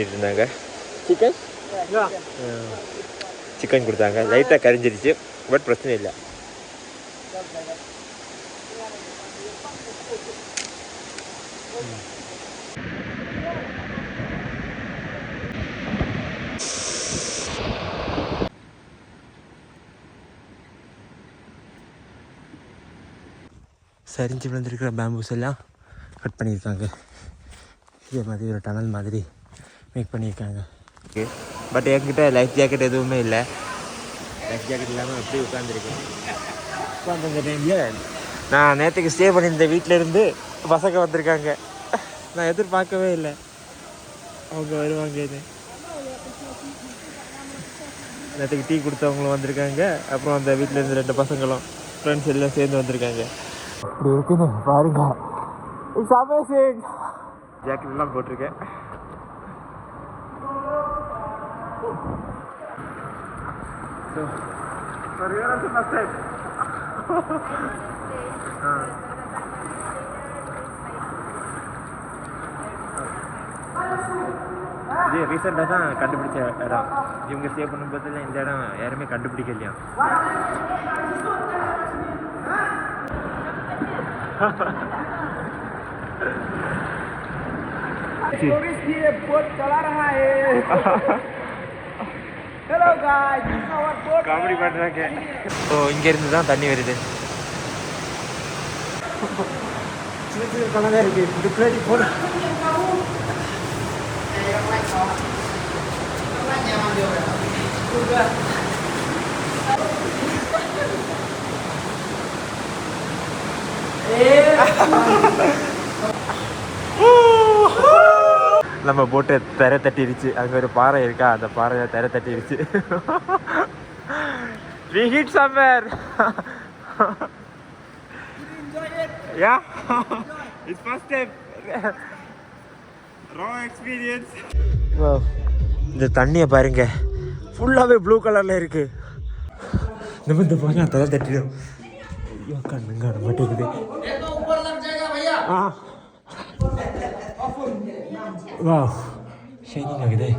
இருந்தாங்க சிக்கன் கொடுத்தாங்க. லைட்டாக கரிஞ்சிருச்சு, பட் பிரச்சனை இல்லை. சரிஞ்சு விழுந்திருக்கிற பேம்பூஸ் எல்லாம் கட் பண்ணியிருக்காங்க. இதே மாதிரி ஒரு டனல் மாதிரி மேக் பண்ணியிருக்காங்க. ஓகே, பட் என்கிட்ட லைஃப் ஜாக்கெட் எதுவுமே இல்லை. லைஃப் ஜாக்கெட் இல்லாமல் எப்படி உட்காந்துருக்கேன். உட்காந்துருந்த டைமில் நான் நேற்றுக்கு ஸ்டே பண்ணியிருந்த வீட்டிலேருந்து பசங்க வந்திருக்காங்க. நான் எதிர்பார்க்கவே இல்லை அவங்க வருவாங்கன்னு. நேற்றுக்கு டீ கொடுத்தவங்களும் வந்திருக்காங்க. அப்புறம் அந்த வீட்டிலேருந்து 2 பசங்களும் ஃப்ரெண்ட்ஸ் எல்லாம் சேர்ந்து வந்திருக்காங்க. அப்படி இருக்குன்னு பாருங்க. It's amazing. ஜாக்கெட் எல்லாம் போட்டிருக்கேன். இது ரீசெண்டாக தான் கண்டுபிடிச்ச இடம். இவங்க ஸ்டே பண்ணும்போது இந்த இடம் யாருமே கண்டுபிடிக்கலையா. காமெடி பண்றாங்க. ஓ, இங்க இருந்து தான் தண்ணி வருது. கலங்க இருக்கு. இது பிளேட் போடு. நம்ம போட்டு தரை தட்டிடுச்சு. அங்கே ஒரு பாறை இருக்கா, அந்த பாறையை தரை தட்டிடுச்சு. We hit somewhere. Yeah, it's first time. Raw experience. Wow, இந்த தண்ணியை பாருங்க, ஃபுல்லாகவே ப்ளூ கலரில் இருக்கு. நம்ம இந்த பாருங்க தரை தட்டிடும். கண்ணுங்க மாட்டேங்குது. வா, ஷைனிங் ஆகுது.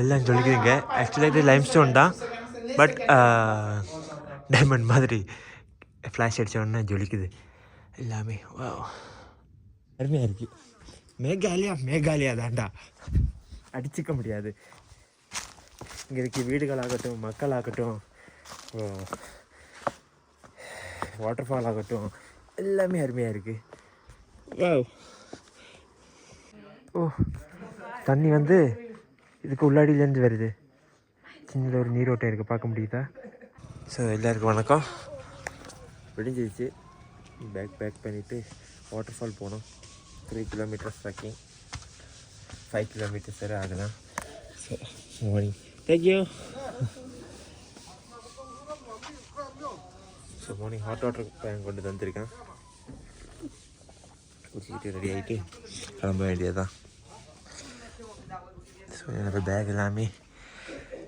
எல்லாம் ஜொலிக்குதுங்க. ஆக்சுவலாக இது லைம் ஸ்டோன் தான், பட் டைமண்ட் மாதிரி ஃப்ளாஷ் அடித்தோடனே ஜொலிக்குது எல்லாமே. வா, அருமையாக இருக்குது. மேகாலயா தாண்டா, அடிச்சிக்க முடியாது. இங்கே இருக்க வீடுகளாகட்டும், மக்களாகட்டும், வாட்டர் ஃபால் ஆகட்டும், எல்லாமே அருமையாக இருக்குது. வா, ஓ, தண்ணி வந்து இதுக்கு உள்ளாடியிலேருந்து வருது. சின்ன ஒரு நீரோட்டம் இருக்குது, பார்க்க முடியுதா? ஸோ எல்லாருக்கும் வணக்கம். விடிஞ்சிருச்சு. பேக் பண்ணிவிட்டு வாட்டர் ஃபால் போனோம். 3 கிலோமீட்டர்ஸ் ட்ரெக்கிங், 5 கிலோமீட்டர்ஸ் வரை ஆகலாம். So morning thank you. So morning hot water pan கொண்டு தந்துருக்கேன். குடிச்சிக்கிட்டு ரெடி ஆகிட்டு கிளம்ப வேண்டியதுதான். ஸோ என்னோடய பேக் எல்லாமே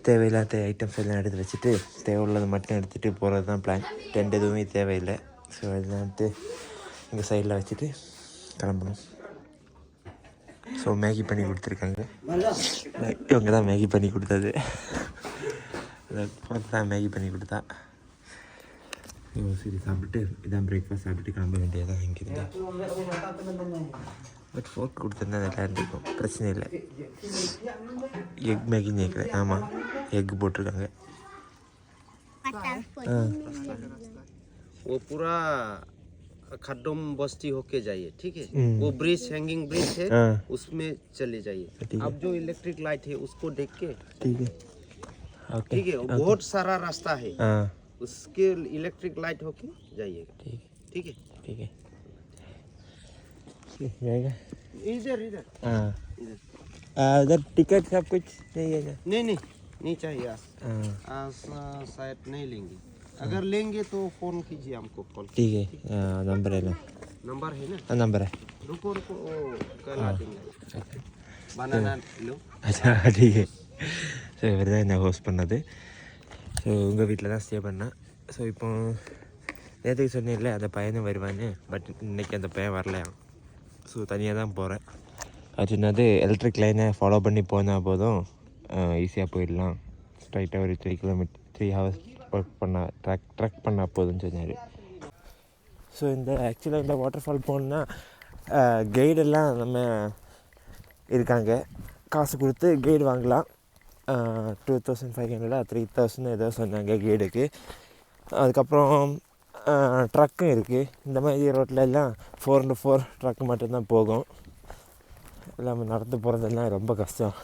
தேவையில்லாத ஐட்டம்ஸ் எல்லாம் எடுத்து வச்சுட்டு தேவையுள்ளதை மட்டும் எடுத்துகிட்டு போகிறது தான் பிளான். டென்ட் எதுவுமே தேவையில்லை. ஸோ அதெல்லாம் எடுத்து எங்கள் சைடில் வச்சுட்டு கிளம்பணும். ஸோ மேகி பண்ணி கொடுத்துருக்காங்க. இவங்க தான் மேகி பண்ணி கொடுத்தது. பார்த்து தான் மேகி பண்ணி கொடுத்தா. சரி, சாப்பிட்டு இதான் பிரேக்ஃபாஸ்ட் சாப்பிட்டு கிளம்ப வேண்டியதான் இங்கேருந்து. பட் ஃபோர்க் கொடுத்துருந்தா நல்லா இருந்திருக்கும், பிரச்சனை இல்லை. எக் மேகின்னு கேட்குறேன். ஆமாம், எக் போட்டிருக்காங்க. वो पूरा खड्डम बस्ती होके जाइए, ठीक है? वो ब्रिज, हैंगिंग ब्रिज है, उसमें चले जाइए. अब जो इलेक्ट्रिक लाइट है उसको देख के, ठीक है, ठीक है? बहुत सारा रास्ता है, उसके इलेक्ट्रिक लाइट होके जाइएगा. ठीक है, ठीक है. जाएगा इधर. हाँ, इधर टिकट सब कुछ नहीं है? नहीं चाहिए. आज शायद नहीं लेंगे. अगर लेंगे तो फोन कीजिए हमको. कॉल. ठीक है, नंबर है ना? नंबर है ना? नंबर है. रुको कल आ देंगे. बनाना लो. अच्छा, ठीक है. ஸோ இவர் தான் என்ன ஹோஸ்ட் பண்ணது. ஸோ உங்கள் வீட்டில் தான் ஸ்டே பண்ணேன். ஸோ இப்போ நேற்றுக்கு சொன்னேன்ல அந்த பையனும் வருவான்னு, பட் இன்றைக்கி அந்த பையன் வரலையாம். ஸோ தனியாக தான் போகிறேன். அது என்னது எலக்ட்ரிக் லைனை ஃபாலோ பண்ணி போனால் போதும், ஈஸியாக போயிடலாம். ஸ்ட்ரைட்டாக ஒரு 3 ஹவர்ஸ் ஒர்க் பண்ணால் ட்ரக் பண்ணால் போதும்னு சொன்னார். ஸோ ஆக்சுவலாக இந்த வாட்டர் ஃபால் போகணுன்னா கைடெல்லாம் நம்ம இருக்காங்க, காசு கொடுத்து கைடு வாங்கலாம். 2500 3000 ஏதோ சொன்னாங்க கைடுக்கு. அதுக்கப்புறம் ட்ரக்கும் இருக்குது. இந்த மாதிரி ரோட்டில் எல்லாம் 4x4 ட்ரக்கு மட்டும்தான் போகும். எல்லாம் நடந்து போகிறதெல்லாம் ரொம்ப கஷ்டம்.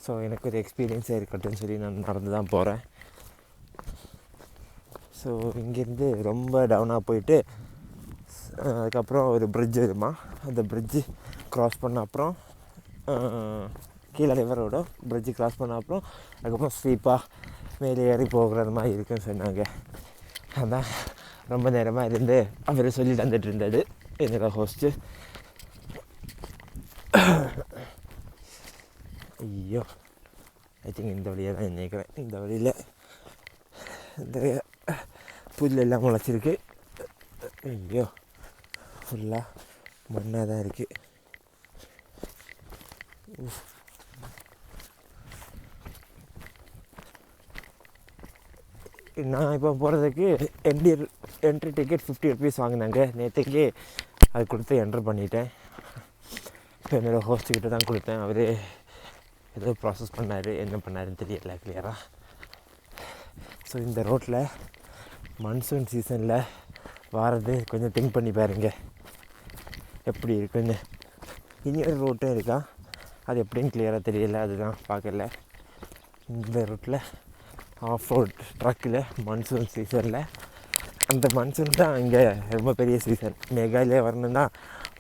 ஸோ எனக்கு ஒரு எக்ஸ்பீரியன்ஸாக இருக்கட்டும்னு சொல்லி நான் நடந்து தான் போகிறேன். ஸோ இங்கேருந்து ரொம்ப டவுனாக போயிட்டு அதுக்கப்புறம் ஒரு பிரிட்ஜ் வருமா, அந்த பிரிட்ஜு க்ராஸ் பண்ண அப்புறம் கீழே ரிவரோட பிரிட்ஜு க்ராஸ் பண்ண அப்புறம் அதுக்கப்புறம் ஸ்வீப்பாக மேலே ஏறி போகிறது மாதிரி இருக்குன்னு சொன்னாங்க. அதான் ரொம்ப நேரமாக இருந்து அவர் சொல்லி தந்துட்டு இருந்தார் என்னோடய ஹோஸ்ட்டு. ஐயோ, ஐ திங்க் இந்த வழியாக தான் நினைக்கிறேன். இந்த வழியில் இந்த புல்லெல்லாம் முளைச்சிருக்கு. ஐயோ, ஃபுல்லாக மண்ணாக தான் இருக்குது. நான் இப்போ போகிறதுக்கு என்ட்ரி டிக்கெட் 50 ருபீஸ் வாங்கினாங்க நேற்றுக்கு. அது கொடுத்து என்ட்ரு பண்ணிட்டேன். இப்போ என்னோடய ஹோஸ்ட்டுக்கிட்ட தான் கொடுத்தேன். அவர் ஏதோ ப்ராசஸ் பண்ணார், என்ன பண்ணாருன்னு தெரியல கிளியராக. ஸோ இந்த ரோட்டில் மான்சூன் சீசனில் வாரது கொஞ்சம் திங்க் பண்ணி பாருங்க எப்படி இருக்குன்னு. இன்னொரு ரோட்டும் இருக்கா, அது எப்படின்னு கிளியராக தெரியல, அதுதான் பார்க்கல. இந்த ரோட்டில் ஆஃப் ரோட் ட்ரக்கில் மான்சூன் சீசனில், அந்த மான்சூன் தான் இங்கே ரொம்ப பெரிய சீசன். மேகாலயா வரணுன்னா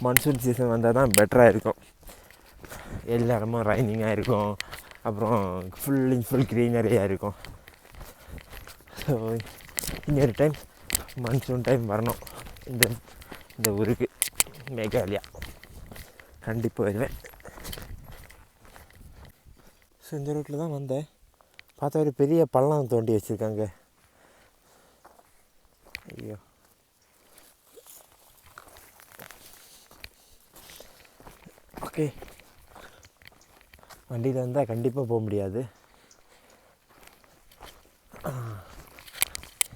மான்சூன் சீசன் வந்தால் தான் பெட்டராக இருக்கும். எல்லா இடமும் ரைனிங்காக இருக்கும், அப்புறம் ஃபுல் க்ரீனரியாக இருக்கும். ஸோ இன்னொரு டைம் மான்சூன் டைம் வரணும் இந்த ஊருக்கு, மேகாலயா கண்டிப்பாக வருவேன். ஸோ இந்த ரோட்டில் தான் வந்தேன். பார்த்தா ஒரு பெரிய பள்ளம் தோண்டி வச்சுருக்காங்க. ஐயோ, ஓகே, வண்டியில் வந்தால் கண்டிப்பாக போக முடியாது.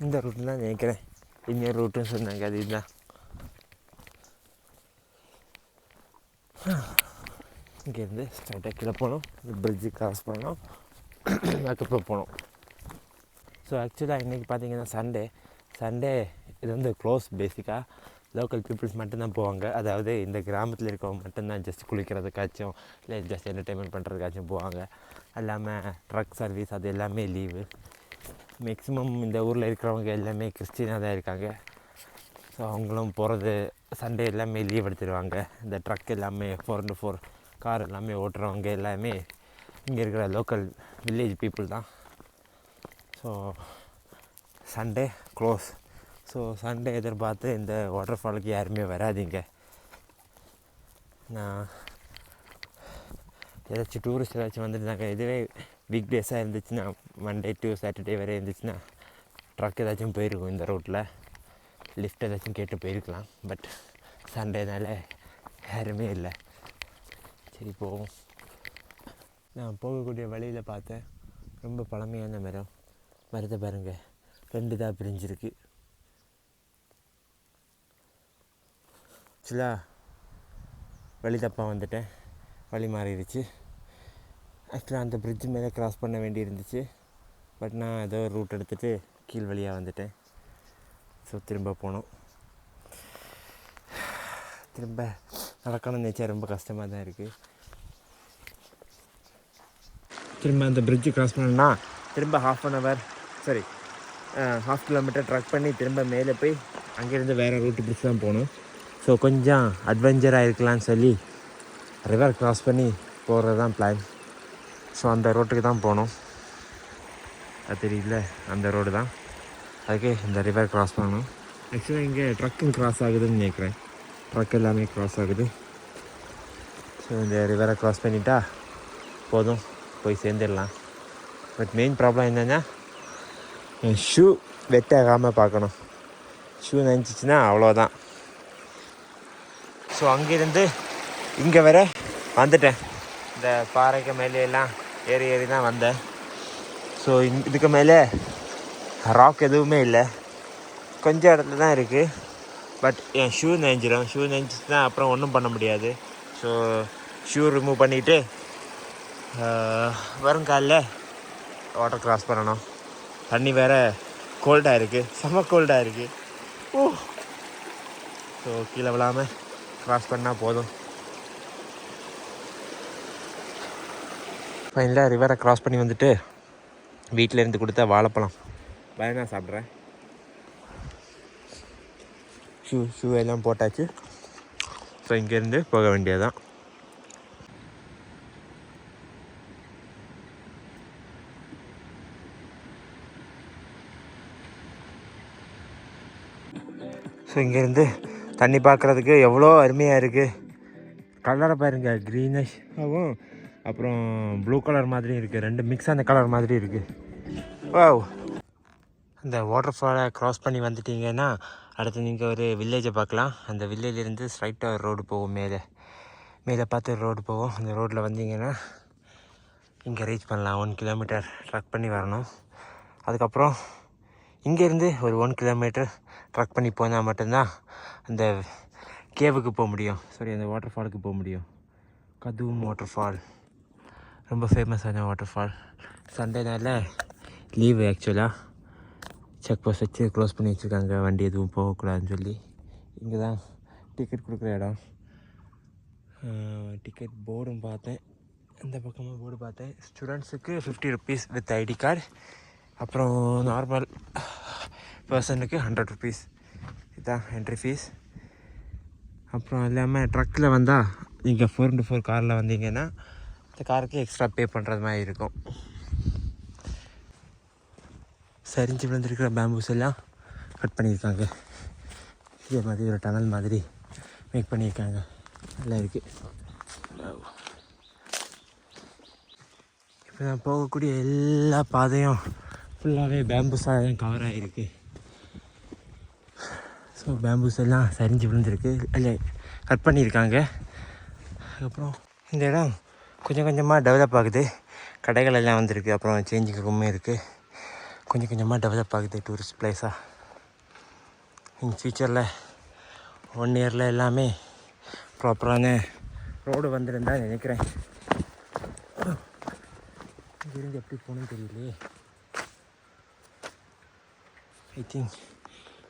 இந்த ரூட்டு தான் நினைக்கிறேன். இன்னொரு ரூட்டுன்னு சொன்னாங்க, அது இதுதான். இங்கேருந்து ஸ்ட்ரைட்டாக கீழே போனோம், இந்த பிரிட்ஜு கிராஸ் பண்ணோம், அதுக்கப்புறம் போனோம். ஸோ ஆக்சுவலாக இன்றைக்கி பார்த்தீங்கன்னா சண்டே இது வந்து க்ளோஸ். பேசிக்காக லோக்கல் பீப்புள்ஸ் மட்டும்தான் போவாங்க. அதாவது இந்த கிராமத்தில் இருக்கவங்க மட்டும்தான் ஜஸ்ட் குளிக்கிறதுக்காச்சும் இல்லை ஜஸ்ட் என்டர்டெயின்மெண்ட் பண்ணுறதுக்காச்சும் போவாங்க. எல்லாமே ட்ரக் சர்வீஸ் அது எல்லாமே லீவு. மேக்ஸிமம் இந்த ஊரில் இருக்கிறவங்க எல்லாமே கிறிஸ்டினாக தான் இருக்காங்க. ஸோ அவங்களும் போகிறது சண்டே எல்லாமே லீவ் எடுத்துடுவாங்க. இந்த ட்ரக் எல்லாமே 4x4 கார் எல்லாமே ஓட்டுறவங்க எல்லாமே இங்கே இருக்கிற லோக்கல் வில்லேஜ் பீப்புள் தான். So Sunday close. So Sunday எதிர்பார்த்து இந்த வாட்டர் ஃபாலுக்கு யாருமே வராதிங்க. நான் ஏதாச்சும் டூரிஸ்ட் ஏதாச்சும் வந்துருந்தாங்க, இதுவே வீக் டேஸாக இருந்துச்சுன்னா மண்டே டு சாட்டர்டே வரை இருந்துச்சுன்னா ட்ரக் ஏதாச்சும் போயிருக்கும் இந்த ரோட்டில், லிஃப்ட் ஏதாச்சும் கேட்டு போயிருக்கலாம். பட் சண்டேனால யாருமே இல்லை. சரி போவோம். நான் போகக்கூடிய வழியில் பார்த்தேன் ரொம்ப பழமையான மரத்தை பாருங்கள், 2 தான் பிரிஞ்சிருக்கு. ஆக்சுவலாக வழி தப்பாக வந்துட்டேன், வழி மாறிடுச்சு. ஆக்சுவலாக அந்த பிரிட்ஜு மேலே க்ராஸ் பண்ண வேண்டி இருந்துச்சு. பட் நான் ஏதோ ஒரு ரூட் எடுத்துகிட்டு கீழ் வழியாக வந்துட்டேன். ஸோ திரும்ப போனோம். திரும்ப நடக்கணும்னு நினச்சா ரொம்ப கஷ்டமாக தான் இருக்குது. திரும்ப அந்த பிரிட்ஜு க்ராஸ் பண்ணணுன்னா திரும்ப ½ கிலோமீட்டர் ட்ரக் பண்ணி திரும்ப மேலே போய் அங்கேருந்து வேறு ரூட்டு பிடிச்சி தான் போகணும். ஸோ கொஞ்சம் அட்வென்ச்சராக இருக்கலான்னு சொல்லி ரிவர் க்ராஸ் பண்ணி போகிறது தான் பிளான். ஸோ அந்த ரோட்டுக்கு தான் போகணும். அது தெரியல, அந்த ரோடு தான். அதுக்கு இந்த ரிவர் க்ராஸ் பண்ணணும். ஆக்சுவலாக இங்கே ட்ரக்கும் க்ராஸ் ஆகுதுன்னு நினைக்கிறேன். ட்ரக் எல்லாமே க்ராஸ் ஆகுது. ஸோ இந்த ரிவரை க்ராஸ் பண்ணிட்டா போதும், போய் சேர்ந்துடலாம். பட் மெயின் ப்ராப்ளம் என்னென்னா ஷூ வெட்டாகாமல் பார்க்கணும். ஷூ நினச்சிச்சின்னா அவ்வளோதான். ஸோ அங்கேருந்து இங்கே வர வந்துட்டேன். இந்த பாறைக்கு மேலேயெல்லாம் ஏறி ஏறி தான் வந்தேன். ஸோ இதுக்கு மேலே ராக் எதுவுமே இல்லை, கொஞ்சம் இடத்துல தான் இருக்குது. பட் என் ஷூ நனைஞ்சிடும். ஷூ நனைஞ்சிச்சுன்னா அப்புறம் ஒன்றும் பண்ண முடியாது. ஸோ ஷூ ரிமூவ் பண்ணிவிட்டு வருங்காலில் வாட்டர் க்ராஸ் பண்ணணும். தண்ணி வேறு கோல்டாக இருக்குது, செம்ம கோல்டாக இருக்குது. ஸோ கீழே விழாமல் க்ராஸ் பண்ணால் போதும். ஃபைனலாக ரிவரை க்ராஸ் பண்ணி வந்துட்டு வீட்டில் இருந்து கொடுத்த வாழைப்பழம் பனானா சாப்பிட்றேன். ஷூ எல்லாம் போட்டாச்சு. ஸோ இங்கேருந்து போக வேண்டியதுதான். ஸோ இங்கேருந்து தண்ணி பார்க்குறதுக்கு எவ்வளோ அருமையாக இருக்குது. கலரை பாருங்க, க்ரீனிஷாகவும் அப்புறம் ப்ளூ கலர் மாதிரி இருக்குது. ரெண்டு மிக்ஸ் ஆன கலர் மாதிரி இருக்குது. வாவ். அந்த வாட்டர் ஃபாலை க்ராஸ் பண்ணி வந்துட்டிங்கன்னா அடுத்து நீங்கள் ஒரு வில்லேஜை பார்க்கலாம். அந்த வில்லேஜ்லேருந்து ஸ்ட்ரைட்டாக ஒரு ரோடு போகும், மேலே பார்த்து ரோடு போகும். அந்த ரோட்டில் வந்தீங்கன்னா இங்கே ரீச் பண்ணலாம். 1 கிலோமீட்டர் ட்ரக் பண்ணி வரணும். அதுக்கப்புறம் இங்கேருந்து ஒரு 1 கிலோமீட்டர் ட்ரக் பண்ணி போனால் மட்டும்தான் அந்த கேவுக்கு போக முடியும். அந்த வாட்டர் ஃபாலுக்கு போக முடியும். கதூம் வாட்டர் ஃபால் ரொம்ப ஃபேமஸான வாட்டர் ஃபால். சண்டேனால லீவு. ஆக்சுவலாக செக் போஸ்ட் வச்சு க்ளோஸ் பண்ணி வச்சுருக்காங்க, வண்டி எதுவும் போகக்கூடாதுன்னு சொல்லி. இங்கே தான் டிக்கெட் கொடுக்குற இடம். டிக்கெட் போர்டும் பார்த்தேன், இந்த பக்கமாக போர்டு பார்த்தேன். ஸ்டூடெண்ட்ஸுக்கு 50 ருபீஸ் வித் ஐடி கார்டு. அப்புறம் நார்மல் பர்சனுக்கு 100 ருபீஸ். இதுதான் என்ட்ரி ஃபீஸ். அப்புறம் இல்லாமல் ட்ரக்கில் வந்தால் நீங்கள் 4x4 காரில் வந்தீங்கன்னா இந்த காருக்கு எக்ஸ்ட்ரா பே பண்ணுறது மாதிரி இருக்கும். சரிஞ்சு விழுந்துருக்கிற பேம்பூஸ் எல்லாம் கட் பண்ணியிருக்காங்க. இதே மாதிரி ஒரு டனல் மாதிரி மேக் பண்ணியிருக்காங்க. நல்லா இருக்குது. இப்போ நான் போகக்கூடிய எல்லா பாதையும் ஃபுல்லாகவே பேம்பூஸாக தான் கவர் ஆகிருக்கு. ஸோ பேம்பூஸ் எல்லாம் சரிஞ்சு விழுந்துருக்கு, இல்லை கட் பண்ணியிருக்காங்க. அதுக்கப்புறம் இந்த இடம் கொஞ்சம் கொஞ்சமாக டெவலப் ஆகுது. கடைகள் எல்லாம் வந்திருக்கு, அப்புறம் சேஞ்சிங் ரூமே இருக்குது. கொஞ்சம் கொஞ்சமாக டெவலப் ஆகுது டூரிஸ்ட் பிளேஸாக. இன் ஃப்யூச்சரில் 1 இயரில் எல்லாமே ப்ராப்பரான ரோடு வந்துருந்தா நினைக்கிறேன். இங்கிருந்து எப்படி போகணும்னு தெரியலையே. ஐ திங்க்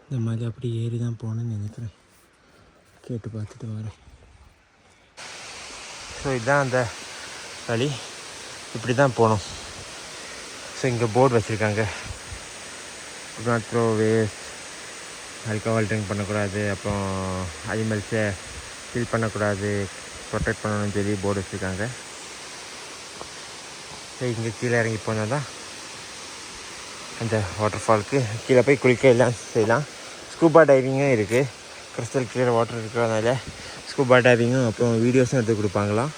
இந்த மாதிரி அப்படி ஏறி தான் போகணுன்னு நினைக்கிறேன். கேட்டு பார்த்துட்டு வரேன். ஸோ இதுதான் அந்த வழி, இப்படி தான் போகணும். ஸோ இங்கே போர்டு வச்சுருக்காங்க, to not throw waste, alcohol drink பண்ணக்கூடாது, அப்புறம் அனிமல்ஸை கில் பண்ணக்கூடாது, ப்ரொடெக்ட் பண்ணணும்னு சொல்லி போர்டு வச்சுருக்காங்க. ஸோ இங்கே கீழே இறங்கி போனால் தான் அந்த வாட்டர் ஃபாலுக்கு கீழே போய் குளிக்க எல்லாம் செய்யலாம். ஸ்கூபா டைவிங்கும் இருக்குது. கிறிஸ்டல் கிளியர் வாட்டர் இருக்கிறதுனால ஸ்கூபா டைவிங்கும் அப்புறம் வீடியோஸும் எடுத்து கொடுப்பாங்களாம்.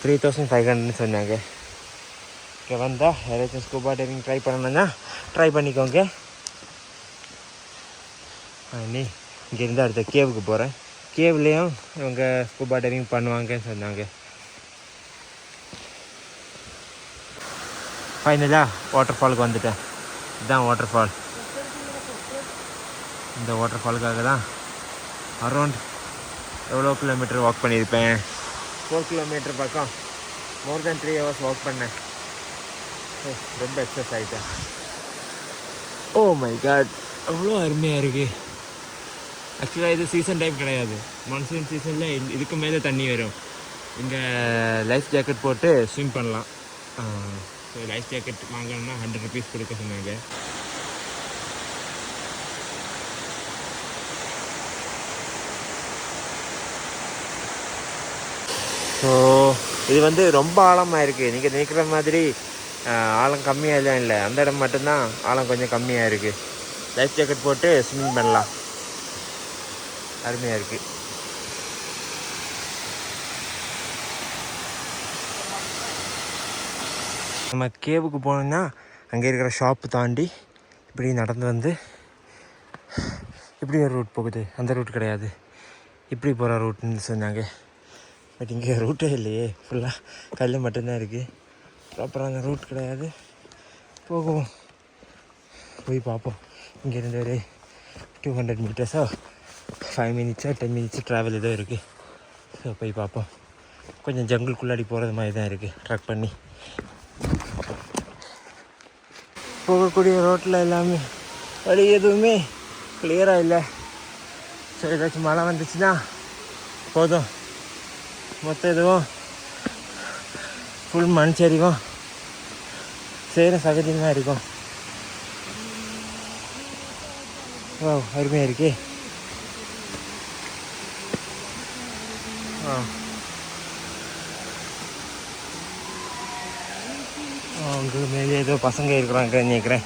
3500 சொன்னாங்க. இங்கே வந்தால் யாராச்சும் ஸ்கூபா டைவிங் ட்ரை பண்ணணுன்னா ட்ரை பண்ணிக்கோங்க. நீ இங்கேருந்து அடுத்த கேவுக்கு போகிறேன். கேவ்லேயும் இவங்க ஸ்கூபா டைவிங் பண்ணுவாங்கன்னு சொன்னாங்க. ஃபைனலாக வாட்டர் ஃபாலுக்கு வந்துட்டேன். இதுதான் வாட்டர் ஃபால். இந்த வாட்டர் ஃபாலுக்காக தான் அரௌண்ட் எவ்வளோ கிலோமீட்டர் வாக் பண்ணியிருப்பேன், 4 கிலோமீட்டர் பக்கம், மோர் தென் 3 ஹவர்ஸ் வாக் பண்ணேன். ரொம்ப எக்ஸஸ் ஆகிட்டேன். ஓ மை காட், அவ்வளோ அருமையாக இருக்குது. ஆக்சுவலாக இது சீசன் டைம் கிடையாது, மான்சூன் சீசனில் இதுக்கு மேலே தண்ணி வரும். இங்கே லைஃப் ஜாக்கெட் போட்டு ஸ்விம் பண்ணலாம். ஸோ லைஃப் ஜாக்கெட் வாங்கணும்னா 100 ருபீஸ் கொடுக்க சொன்னாங்க. ஸோ இது வந்து ரொம்ப ஆழமாக இருக்குது. நீங்கள் நினைக்கிற மாதிரி ஆழம் கம்மியாக எல்லாம் இல்லை, அந்த இடம் மட்டும்தான் ஆழம் கொஞ்சம் கம்மியாக இருக்குது. லைஃப் ஜாக்கெட் போட்டு ஸ்விம் பண்ணலாம், அருமையாக இருக்குது. நம்ம கேவுக்கு போனோம்னா அங்கே இருக்கிற ஷாப்பு தாண்டி இப்படி நடந்து வந்து இப்படி ஒரு ரூட் போகுது. அந்த ரூட் கிடையாது, இப்படி போகிற ரூட்னு சொன்னாங்க. பட் இங்கே ரூட்டே இல்லையே, ஃபுல்லாக கல் மட்டும்தான் இருக்குது. ப்ராப்பரான ரூட் கிடையாது. போகும், போய் பார்ப்போம். இங்கேருந்து ஒரு 200 மீட்டர்ஸோ 5 மினிட்ஸோ 10 மினிட்ஸோ ட்ராவல் ஏதோ இருக்குது. ஸோ போய் பார்ப்போம். கொஞ்சம் ஜங்குள்குள்ளாடி போகிறது மாதிரி தான் இருக்குது. ட்ரக் பண்ணி போகக்கூடிய ரோட்டில் எல்லாமே வழி எதுவுமே கிளியராக இல்லை. ஸோ ஏதாச்சும் மழை வந்துச்சுன்னா போதும், மொத்தம் எதுவும் ஃபுல் மண் சரிவும் சேர சகஜமாக இருக்கும். ஓ அருமையாக இருக்கே. அங்கே மேலே ஏதோ பசங்க இருக்கிறாங்க நினைக்கிறேன்.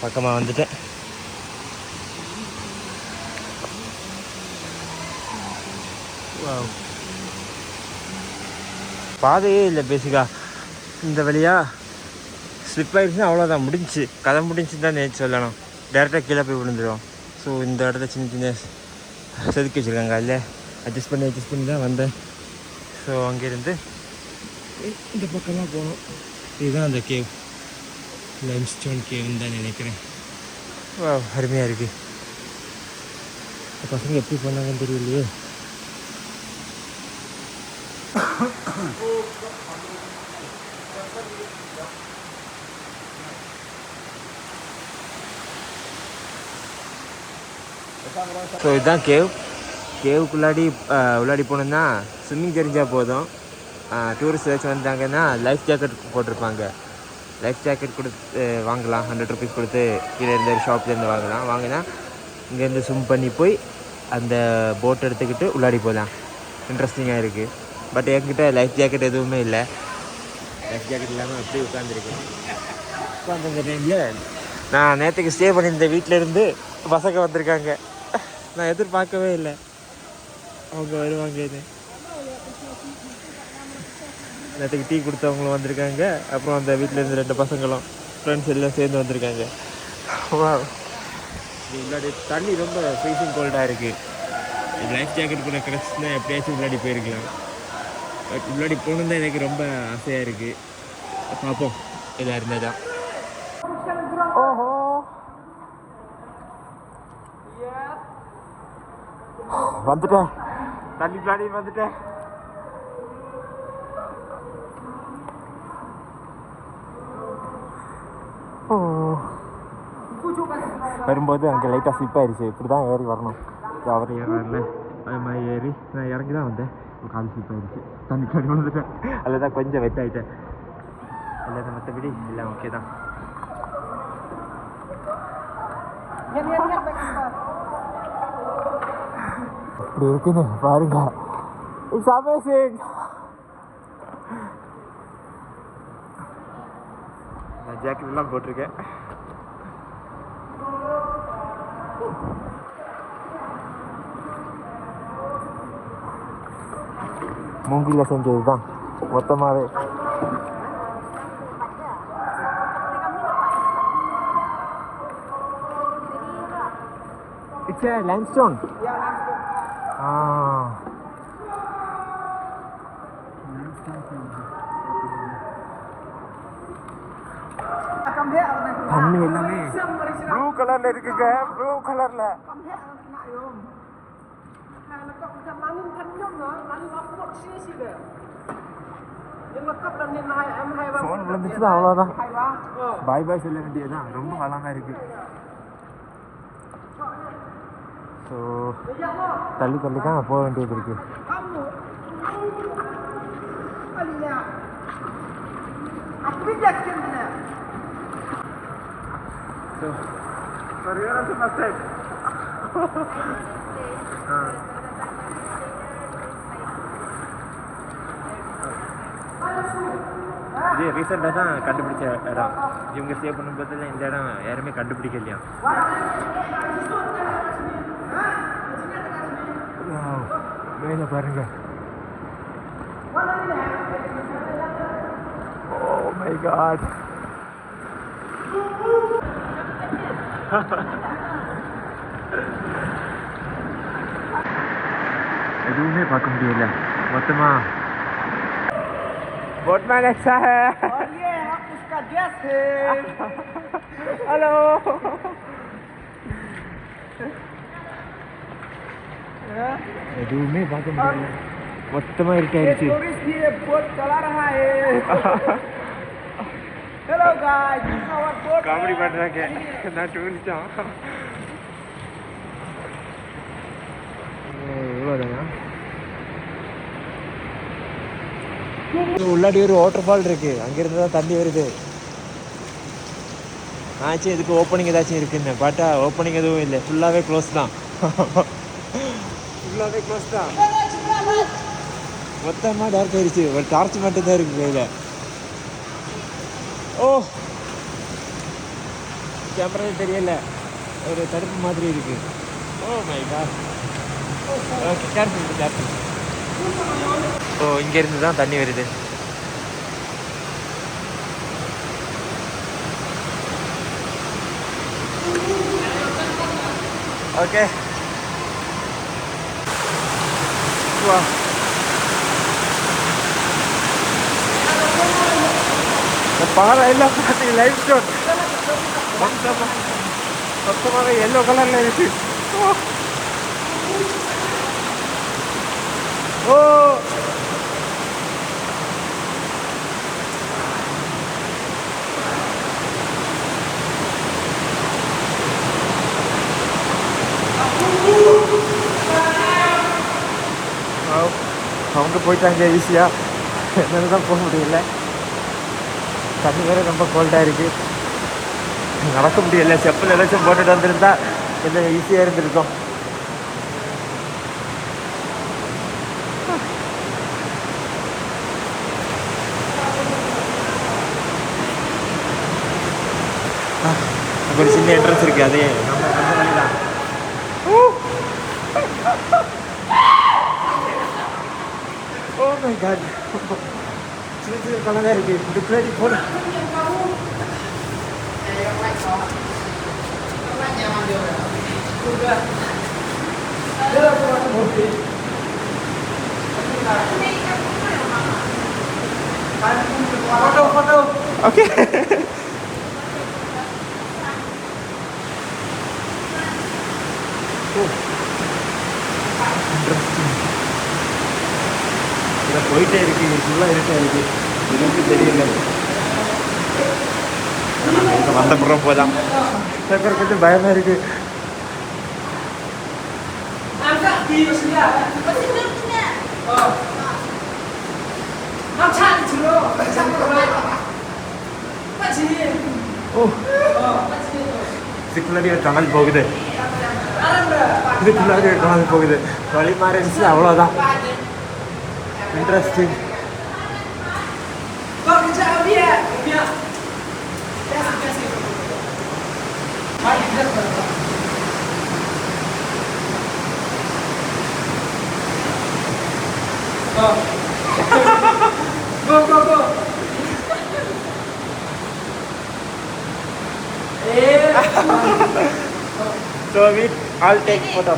பக்கமாக வந்துட்டேன். பாதையே இல்லை பேசிக்காக. இந்த வழியாக ஸ்லிப் ஆகிடுச்சுன்னா அவ்வளோதான், முடிஞ்சிச்சு, கதை முடிஞ்சுன்னு தான் நேற்று சொல்லணும். டேரெக்டாக கீழே போய் விழுந்துடும். ஸோ இந்த இடத்துல சின்ன சின்ன செதுக்கி வச்சுருக்காங்க, அதில் அட்ஜஸ்ட் பண்ணி தான் வந்தேன். ஸோ அங்கேருந்து இந்த பக்கமாக போகணும். இதுதான் அந்த கேவ், லைம்ஸ்டோன் கேவ்னு தான் நினைக்கிறேன். அருமையாக இருக்குது. பசங்க எப்படி பண்ணாங்கன்னு தெரியலையே. ஸோ இதுதான் கேவுக்குள்ளாடி உள்ளாடி போனோம்னா ஸ்விம்மிங் தெரிஞ்சால் போதும். டூரிஸ்ட் ஏதாச்சும் வந்தாங்கன்னா லைஃப் ஜாக்கெட் போட்டிருப்பாங்க. லைஃப் ஜாக்கெட் கொடுத்து வாங்கலாம். 100 ருபீஸ் கொடுத்து கீழே இருந்த ஷாப்லேருந்து வாங்கினா இங்கேருந்து ஸ்விம் பண்ணி போய் அந்த போட் எடுத்துக்கிட்டு உள்ளாடி போகலாம். இன்ட்ரெஸ்டிங்காக இருக்குது. பட் என்கிட்ட லைஃப் ஜாக்கெட் எதுவுமே இல்லை. லைஃப் ஜாக்கெட் இல்லாமல் அப்படியே உட்காந்துருக்கேன். உட்காந்துருந்த டைமில் நான் நேற்றுக்கு ஸ்டே பண்ணியிருந்த வீட்டிலேருந்து பசங்க வந்திருக்காங்க. நான் எதிர்பார்க்கவே இல்லை அவங்க வருவாங்கன்னு. நேற்றுக்கு டீ கொடுத்தவங்களும் வந்திருக்காங்க. அப்புறம் அந்த வீட்டிலேருந்து 2 பசங்களும் ஃப்ரெண்ட்ஸ் எல்லாம் சேர்ந்து வந்திருக்காங்க. உள்ளாடி தண்ணி ரொம்ப ஃப்ரீசிங் கோல்டாக இருக்குது. லைஃப் ஜாக்கெட் கூட கிடச்சின்னா எப்படியாச்சும் உள்ளாடி போயிருக்கலாம். பட் உள்ளாடி போகணும் தான் எனக்கு ரொம்ப ஆசையாக இருக்குது. பார்ப்போம் எதாக இருந்தால் தான். ஓஹோ, வந்துட்டேன், தண்ணி பிளாடி வந்துட்டேன். வரும்போது அங்கே லைட்டாக ஸ்லிப் ஆயிடுச்சு. இப்படி தான் ஏறி வரணும். அவர் ஏறாருல அது மாதிரி ஏறி நான் இறங்கி தான் வந்தேன். கால் ஸ்லிப் ஆயிடுச்சு, தண்ணி பிளாடி வந்துட்டேன். அதில் தான் கொஞ்சம் வெட் ஆகிட்டேன். இல்லை மற்றபடி இல்லை, ஓகே தான். அப்படி இருக்குன்னு பாருங்க. It's amazing. நான் ஜாக்கெட் எல்லாம் போட்டிருக்கேன். மூங்கில செஞ்சது தான் மொத்தமாகவே. It's a limestone. Yeah, limestone. தண்ணி எல்லாமே ப்ளூ கலர்ல இருக்குங்க. ப்ளூ கலர்ல ஃபோன் விழுந்துச்சுன்னா அவ்வளோதான், பாய் பாய் சொல்ல வேண்டியதுதான். ரொம்ப அழகா இருக்கு. ஸோ தள்ளி தான் போக வேண்டியது இருக்குது. ஸோ இது ரீசெண்டாக தான் கண்டுபிடிச்ச இடம். இவங்க சேவ் பண்ணும்போது இந்த இடம் யாருமே கண்டுபிடிக்கலையா. மேலே பாருங்க. Oh my God. எதுவுமே பார்க்க முடியல மொத்தமா बोटमैन अच्छा है और ये हम उसका गैस है हेलो எதுவுமே பார்க்க முடியல மொத்தமா இருக்காயிருச்சு टूरिस्ट भी बोट चला रहा है hello guys this is our boat comedy பண்றாங்க நான் டூரிஸ்டா இவ்வளோதானா உள்ளாடி ஒரு வாட்டர் ஃபால் இருக்கு அங்கிருந்து தான் தண்ணி வருது ஆச்சு இதுக்கு ஓப்பனிங் ஏதாச்சும் இருக்குன்னு பார்த்தா ஓப்பனிங் எதுவும் இல்லை ஃபுல்லாகவே க்ளோஸ் தான் ஃபுல்லாகவே க்ளோஸ் தான் மொத்தமாக டார்க் ஆயிடுச்சு ஒரு டார்ச் மட்டும் தான் இருக்கு கையில் ஓ கேமரா தெரியல ஒரு தடுப்பு மாதிரி இருக்கு oh my God okay careful careful so இங்கேருந்து தான் தண்ணி வருது ஓகே வா இந்த பாறை எல்லாம் பார்த்து லைஃப் ஸ்டோன் மொத்தமாக எல்லோ கலரில் இருக்கு ஓ அவங்க போயிட்டாங்க ஈஸியாக என்னால் தான் போக முடியல தண்ணி வேறு ரொம்ப கோல்டாக இருக்குது நடக்க முடியல செப்பல் ஏதாச்சும் போட்டுட்டு வந்திருந்தா கொஞ்சம் ஈஸியாக இருந்திருக்கும் ஒரு சின்ன என்ட்ரன்ஸ் இருக்குது அதே நம்ம அந்த வழி தான் ஓ மை காட் சின்ன சின்ன கலராக இருக்குது இந்த பின்னாடி போட foto. Okay. இதில் போயிட்டே இருக்கு ஃபுல்லாக இருட்டா இருக்கு எனக்கு தெரியல இங்கே வந்த புறம் போதான் கொஞ்சம் பயமாக இருக்கு இதுக்குள்ளாடி ஒரு டனல் போகுது இதுக்குள்ளாடி ஒரு டனல் போகுது வழி மாறி இருந்துச்சு அவ்வளோதான் interesting Go, go, go. So we all take photo.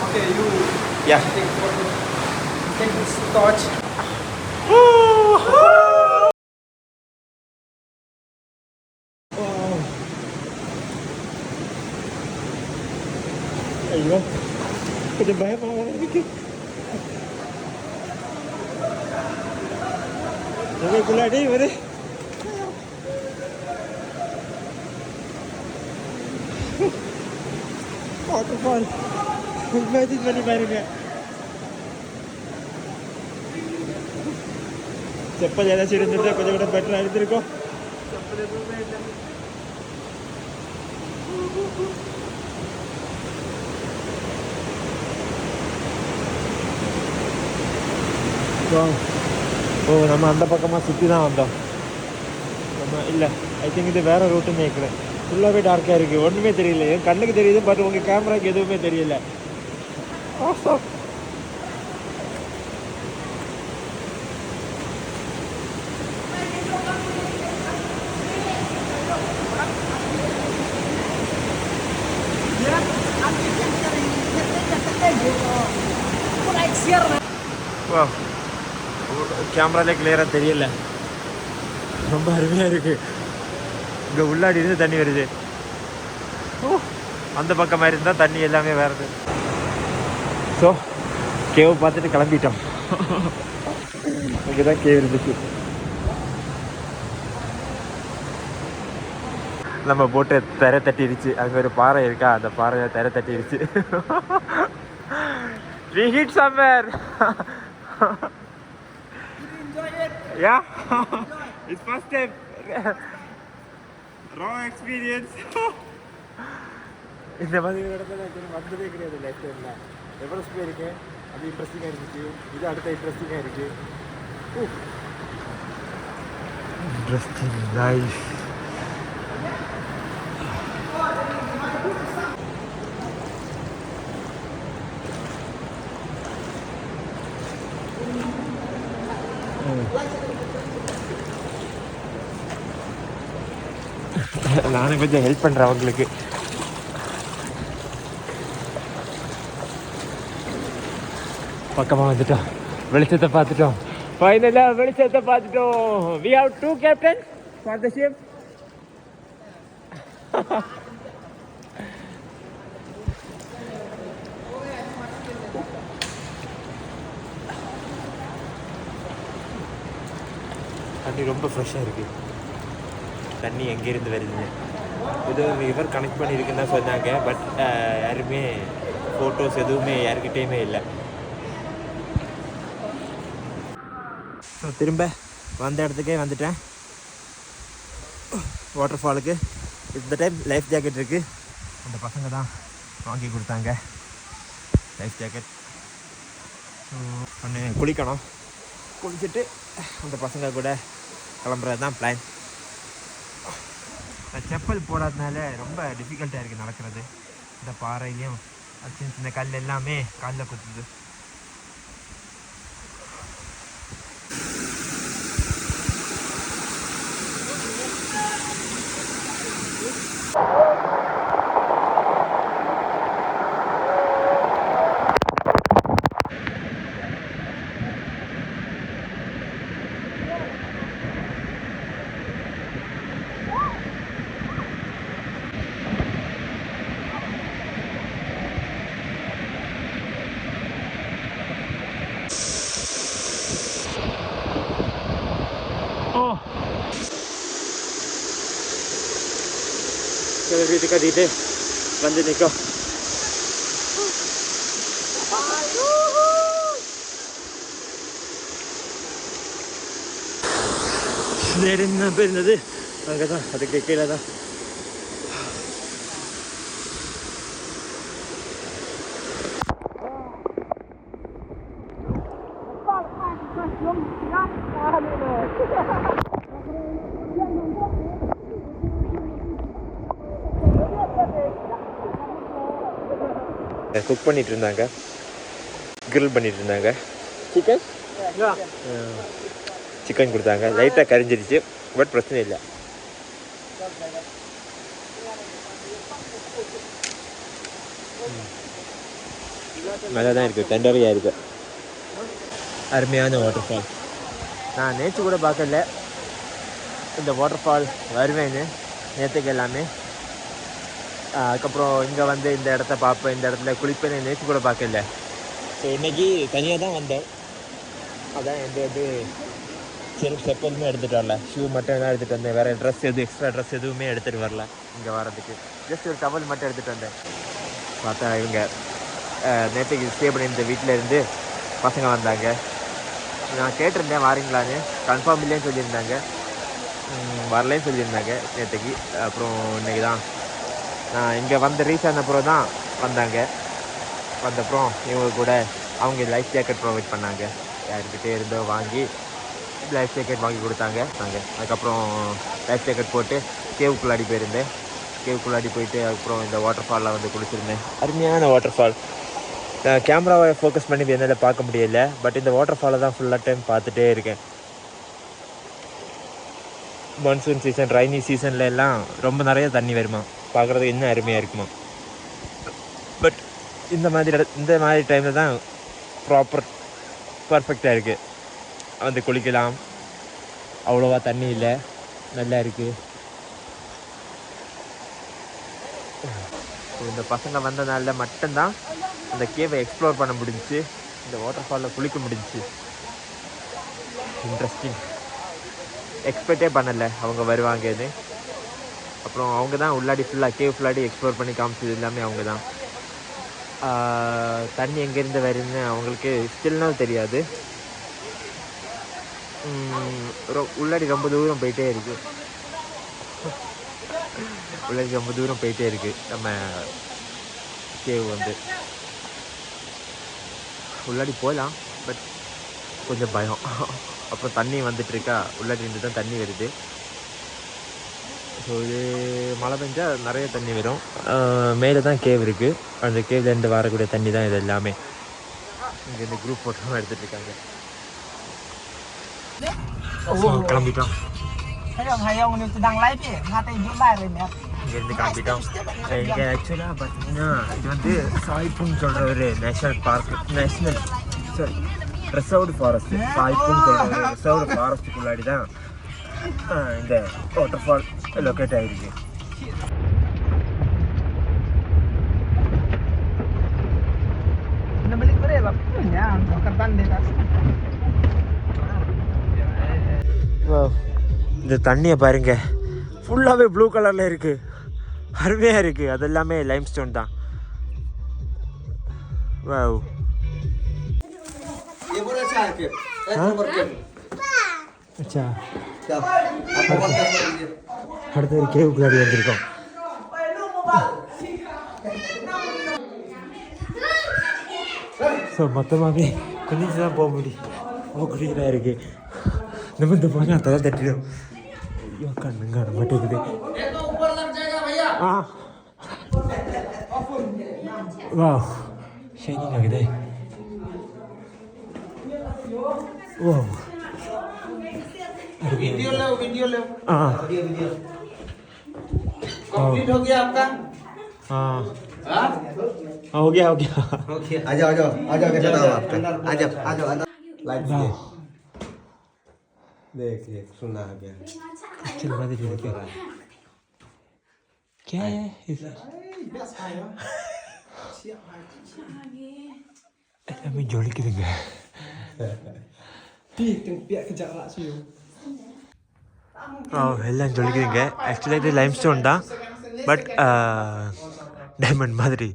Okay, you Yeah. take photo. Take this torch. ஐயோ கொஞ்சம் பயமாக இருக்கு அதுக்குள்ளாடி ஒரு வாட்டர் ஃபால் இமேஜின் பண்ணி பாருங்க செப்பல் ஏதாச்சும் இருந்துருந்தா கொஞ்சம் கூட பெட்டராக இருந்திருக்கும் செப்பல் எதுவுமே இல்லை ஓ நம்ம அந்த பக்கமாக சுற்றி தான் வந்தோம் நம்ம இல்லை ஐ திங்க் இது வேறு ரூட்டுன்னு நினைக்கிறேன் ஃபுல்லாகவே டார்க்காக இருக்குது ஒன்றுமே தெரியல என் கண்ணுக்கு தெரியுது பட் உங்கள் கேமராக்கு எதுவுமே தெரியல வா கேமராலே கிளியராக தெரியல, ரொம்ப அருமையாக இருக்குது. இங்கே உள்ளாடி இருந்து தண்ணி வருது. ஓ அந்த பக்கம் மாதிரி இருந்தால் தண்ணி எல்லாமே வருது. ஸோ கேவை பார்த்துட்டு கிளம்பிட்டோம். இங்கே தான் கேவ் இருந்துச்சு. நம்ம போட்டு தரை தட்டிடுச்சு. அங்கே ஒரு பாறை இருக்கா, அந்த பாறையை தரை தட்டிடுச்சு. We hit somewhere. Yeah, it's first time. Raw experience. இந்த மாதிரி இடத்துல வந்ததே கிடையாது லைஃப் டைமில். எவரெஸ்ட் போயிருக்கேன், அது இன்ட்ரெஸ்டிங்காக இருந்துச்சு. இது அடுத்த இன்ட்ரெஸ்டிங்காக இருக்குது. Interesting life. நானும் கொஞ்சம் ஹெல்ப் பண்ணுறேன் அவங்களுக்கு. பக்கமாக வந்துட்டோம், வெளிச்சத்தை பார்த்துட்டோம். ஃபைனலாக வெளிச்சத்தை பார்த்துட்டோம். We have 2 captains for the ship. தண்ணி ரொம்ப ஃப்ரெஷ்ஷாக இருக்குது. தண்ணி எங்கேருந்து வருதுன்னு ஏதோ ரிவர் கனெக்ட் பண்ணியிருக்குன்னு தான் சொன்னாங்க. பட் யாருமே ஃபோட்டோஸ் எதுவுமே யாருக்கிட்டேயுமே இல்லை. ஸோ திரும்ப வந்த இடத்துக்கே வந்துட்டேன், வாட்டர் ஃபாலுக்கு. இந்த டைம் லைஃப் ஜாக்கெட் இருக்குது. அந்த பசங்க தான் வாங்கி கொடுத்தாங்க லைஃப் ஜாக்கெட். ஸோ ஒன்று குளிக்கணும், குளிச்சுட்டு அந்த பசங்க கூட கிளம்புறது தான் பிளான். செப்பல் போடாதனால ரொம்ப டிஃபிகல்ட்டாக இருக்குது நடக்கிறது. இந்த பாறையிலையும் சின்ன சின்ன கல் எல்லாமே காலில் குத்துது. வீட்டுக்கு கட்டிட்டு வந்து நிற்கும். என்ன பேர் இருந்தது அங்கே தான், அதுக்கு கீழே தான். குக் பண்ணிட்டு இருந்தாங்க, கிரில் பண்ணிட்டு இருந்தாங்க. சிக்கன் கொடுத்தாங்க. லைட்டாக கரிஞ்சிருச்சு, பட் பிரச்சனை இல்லை. நல்லா தான் இருக்குது, டெண்டரியாக இருக்குது. அருமையான வாட்டர் ஃபால். நான் நேற்று கூட பார்க்கல இந்த வாட்டர் ஃபால் வருவேன்னு, நேற்றுக்கு எல்லாமே. அதுக்கப்புறம் இங்கே வந்து இந்த இடத்த பார்ப்பேன், இந்த இடத்துல குளிப்பேன்னு நேற்று கூட பார்க்கல. ஸோ இன்றைக்கி தனியாக தான் வந்தேன். அதான் எந்த செப்பலுமே எடுத்துகிட்டு வரல, ஷூ மட்டும் தான் எடுத்துகிட்டு வந்தேன். வேறு ட்ரெஸ் எக்ஸ்ட்ரா ட்ரெஸ் எதுவுமே எடுத்துகிட்டு வரல இங்கே வரதுக்கு. ஜஸ்ட் ஒரு டவல் மட்டும் எடுத்துகிட்டு வந்தேன். பார்த்தா இவங்க நேற்றுக்கு ஸ்டே பண்ணியிருந்த வீட்டில் இருந்து பசங்க வந்தாங்க. நான் கேட்டிருந்தேன் வாரீங்களான்னு, கன்ஃபார்ம் இல்லைன்னு சொல்லியிருந்தாங்க, வரலேன்னு சொல்லியிருந்தாங்க நேற்றுக்கு. அப்புறம் இன்றைக்கி தான் நான் இங்கே வந்து ரீச் ஆன அப்புறம் தான் வந்தாங்க. வந்தப்புறம் இவங்க கூட அவங்க லைஃப் ஜாக்கெட் ப்ரொவைட் பண்ணாங்க. யாருக்கிட்டே இருந்தோ வாங்கி லைஃப் ஜாக்கெட் வாங்கி கொடுத்தாங்க. அதுக்கப்புறம் லைஃப் ஜாக்கெட் போட்டு கேவுக்குள்ளாடி போயிருந்தேன். கேவுக்குள்ளாடி போயிட்டு அதுக்கப்புறம் இந்த வாட்டர் ஃபாலில் வந்து குளிச்சிருந்தேன். அருமையான வாட்டர் ஃபால். நான் கேமராவை ஃபோக்கஸ் பண்ணி என்னால் பார்க்க முடியல, பட் இந்த வாட்டர் ஃபாலை தான் ஃபுல்லாக டைம் பார்த்துட்டே இருக்கேன். மான்சூன் சீசன், ரைனி சீசனில் எல்லாம் ரொம்ப நிறைய தண்ணி வருமா, பார்க்குறதுக்கு இன்னும் அருமையாக இருக்குமா. பட் இந்த மாதிரி டைமில் தான் பர்ஃபெக்டாக இருக்குது. வந்து குளிக்கலாம், அவ்வளோவா தண்ணி இல்லை, நல்லா இருக்குது. இந்த பசங்க வந்தனால மட்டும்தான் அந்த கேவை எக்ஸ்ப்ளோர் பண்ண முடிஞ்சிச்சு, இந்த வாட்டர் ஃபாலில் குளிக்க முடிஞ்சிச்சு. இன்ட்ரெஸ்டிங், எக்ஸ்பெக்டே பண்ணலை அவங்க வருவாங்கன்னு. அப்புறம் அவங்க தான் உள்ளாடி ஃபுல்லாக கேவ் ஃபுல்லாடி எக்ஸ்ப்ளோர் பண்ணி காமிச்சது எல்லாமே அவங்க தான். தண்ணி எங்கேருந்து வருதுன்னு அவங்களுக்கு ஸ்டில்னால் தெரியாது. உள்ளாடி ரொம்ப தூரம் போயிட்டே இருக்குது, உள்ளாடி ரொம்ப தூரம் போயிட்டே இருக்குது நம்ம கேவ் வந்து. உள்ளாடி போகலாம், பட் கொஞ்சம் பயம். அப்புறம் தண்ணி வந்துட்டுருக்கா, உள்ளாடி இருந்து தான் தண்ணி வருது. ஸோ இது மழை பெஞ்சால் நிறைய தண்ணி வரும். மேலே தான் கேவ் இருக்குது, அந்த கேவ்லேருந்து வரக்கூடிய தண்ணி தான் இது எல்லாமே. இங்கே இந்த குரூப் ஃபோட்டோவும் எடுத்துகிட்டு இருக்காங்க. கிளம்பிட்டோம், இங்கேருந்து கிளம்பிட்டோம். இங்கே ஆக்சுவலாக பார்த்தீங்கன்னா இது வந்து சாய்ப்புன்னு சொல்கிற ஒரு நேஷனல் பார்க், ரிசர்வ்டு ஃபாரஸ்ட்டு. சாய்ப்புன்னு சொல்கிற ஒரு ரிசர்வ்டு ஃபாரஸ்ட்டுக்குள்ளாடி தான் இந்த வாட்டர் ஃபால் லொக்கேட் ஆகிருக்கு. இந்த தண்ணியை பாருங்க, ஃபுல்லாகவே ப்ளூ கலரில் இருக்குது, அருமையாக இருக்குது. அது எல்லாமே லைம் ஸ்டோன் தான். வாவ், அச்சா அடுத்த ஒரு கேவுக்குள்ளாடி வந்திருக்கோம். ஸோ மொத்தமாகவே கொஞ்சம் தான் போக முடியும், குடிக்கிறா இருக்குது. நிமிர்ந்து போனால் அதை தான் தட்டிடும். ஐயோ கண்ணுங்க மாட்டேங்குது. வா ஷைனிங் ஆகுது. ஓ वीडियो लो हाँ कंप्लीट हो गया आपका? हाँ हो गया आ जाओ कैसा था आपका? आ जाओ लाइट देख सुना है क्या? क्या है हमें जोड़ी के लिए எல்லாம் சொல்லிக்கிறீங்க. ஆக்சுவலாக இது லைம் ஸ்டோன் தான், பட் டைமண்ட் மாதிரி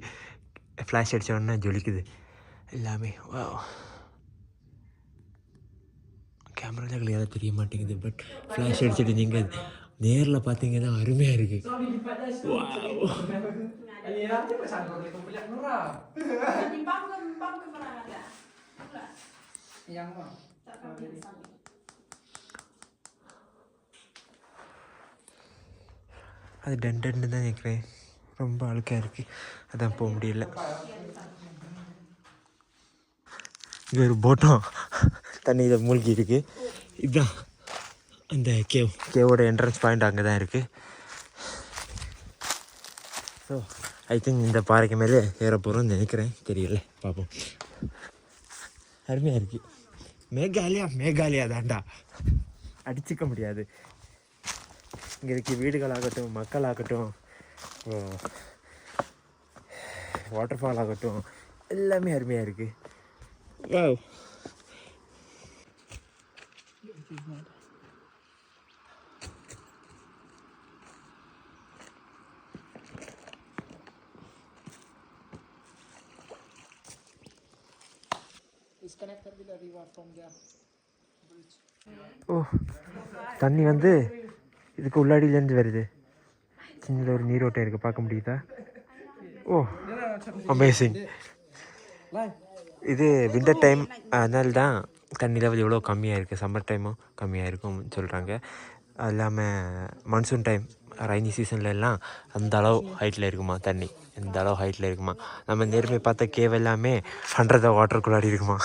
ஃப்ளாஷ் அடித்தோடனே ஜொலிக்குது எல்லாமே. கேமராவில் கிளியராக தெரிய மாட்டேங்குது, பட் ஃப்ளாஷ் அடிச்சுட்டு நீங்கள் நேரில் பார்த்தீங்கன்னா அருமையாக இருக்குது. அது டென்டன்னு தான் நினைக்கிறேன், ரொம்ப அழுக்காக இருக்குது, அதான் போக முடியல. இங்கே ஒரு போட்டம் தண்ணியில் மூழ்கி இருக்குது. இதுதான் அந்த கேவோட என்ட்ரன்ஸ் பாயிண்ட் அங்கே தான் இருக்குது. ஸோ ஐ திங்க் இந்த பாறைக்கு மேலே ஏற போகிறோம்னு நினைக்கிறேன், தெரியல, பார்ப்போம். அருமையாக இருக்குது. மேகாலயா தாண்டா, அடிச்சிக்க முடியாது. இங்கே இருக்க வீடுகளாகட்டும், மக்களாகட்டும், வாட்டர் ஃபால் ஆகட்டும், எல்லாமே அருமையாக இருக்குது. வாவ், ஓ தண்ணி வந்து இதுக்கு உள்ளாடியிலேருந்து வருது. சின்னதாக ஒரு நீரோட்டம் இருக்குது, பார்க்க முடியுதா? ஓ அமேசிங். இது வின்டர் டைம், அதனால தான் தண்ணி லெவல் எவ்வளோ கம்மியாக இருக்குது. சம்மர் டைமும் கம்மியாக இருக்கும்னு சொல்கிறாங்க. அது இல்லாமல் மான்சூன் டைம், ரைனி சீசனில் எல்லாம் அந்த அளவு ஹைட்டில் இருக்குமா தண்ணி, இந்த அளவு ஹைட்டில் இருக்குமா. நம்ம நேர்மை பார்த்த கேவ் எல்லாமே 100 வாட்டருக்குள்ளாடி இருக்குமா.